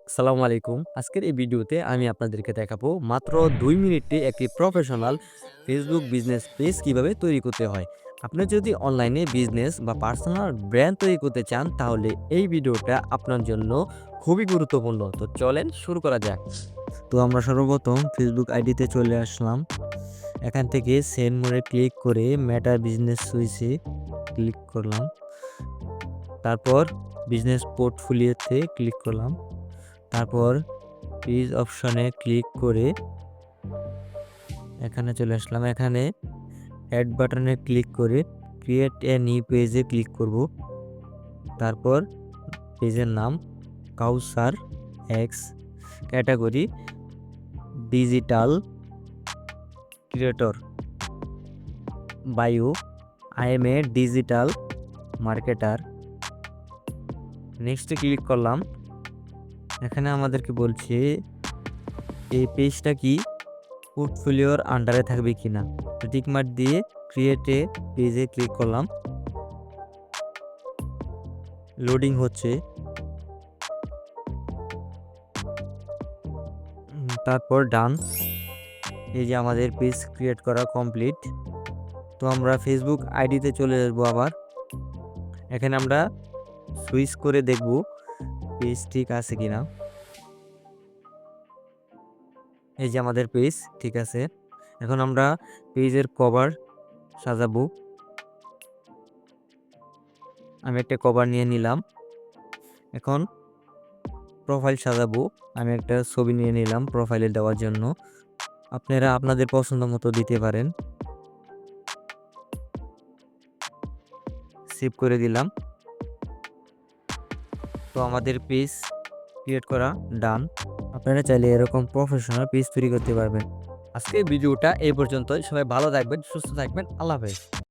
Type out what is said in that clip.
আসসালামু আলাইকুম। আজকের এই ভিডিওতে আমি আপনাদেরকে দেখাবো মাত্র ২ মিনিটে একটি প্রফেশনাল ফেসবুক বিজনেস পেজ কিভাবে তৈরি করতে হয়। আপনি যদি অনলাইনে বিজনেস বা পার্সোনাল ব্র্যান্ড তৈরি করতে চান তাহলে এই ভিডিওটা আপনার জন্য খুবই গুরুত্বপূর্ণ। তো চলেন শুরু করা যাক। তো আমরা সর্বপ্রথম ফেসবুক আইডিতে চলে আসলাম। এখান থেকে সেন্ড মোডে ক্লিক করে মেটা বিজনেস সুইচে ক্লিক করলাম। তারপর বিজনেস পোর্টফোলিওতে ক্লিক করলাম। তারপর পেজ অপশনে ক্লিক করে এখানে চলে আসলাম। এখানে অ্যাড বাটনে ক্লিক করে ক্রিয়েট এ নিউ পেজে ক্লিক করব। তারপর পেজের নাম Kausar X, category digital creator, bio I am a digital marketer. নেক্সটে ক্লিক করলাম। এখানে আমাদেরকে বলছে এই পেজটা কি পোর্টফোলিওর আন্ডারে থাকবে কিনা। টিক মার্ক দিয়ে ক্রিয়েট এ পেজে ক্লিক করলাম। লোডিং হচ্ছে। তারপর ডান। এই যে আমাদের পেজ ক্রিয়েট করা কমপ্লিট। তো আমরা ফেসবুক আইডিতে চলে আসবো আবার। এখানে আমরা সুইচ করে দেখব পেজ ঠিক আছে কিনা। এই যে আমাদের পেজ ঠিক আছে। এখন আমরা পেজের কভার সাজাবো। আমি একটা কভার নিয়ে নিলাম। এখন প্রোফাইল সাজাবো। আমি একটা ছবি নিয়ে নিলাম প্রোফাইলে দেওয়ার জন্য। আপনারা আপনাদের পছন্দ মতো দিতে পারেন। সেভ করে দিলাম। তো আমাদের পেজ ক্রিয়েট করা ডান। আপনারা চাইলে এরকম প্রফেশনাল পেজ তৈরি করতে পারবেন। আজকের ভিডিওটা এই পর্যন্তই। সবাই ভালো থাকবেন, সুস্থ থাকবেন। আল্লাহ হাফেজ।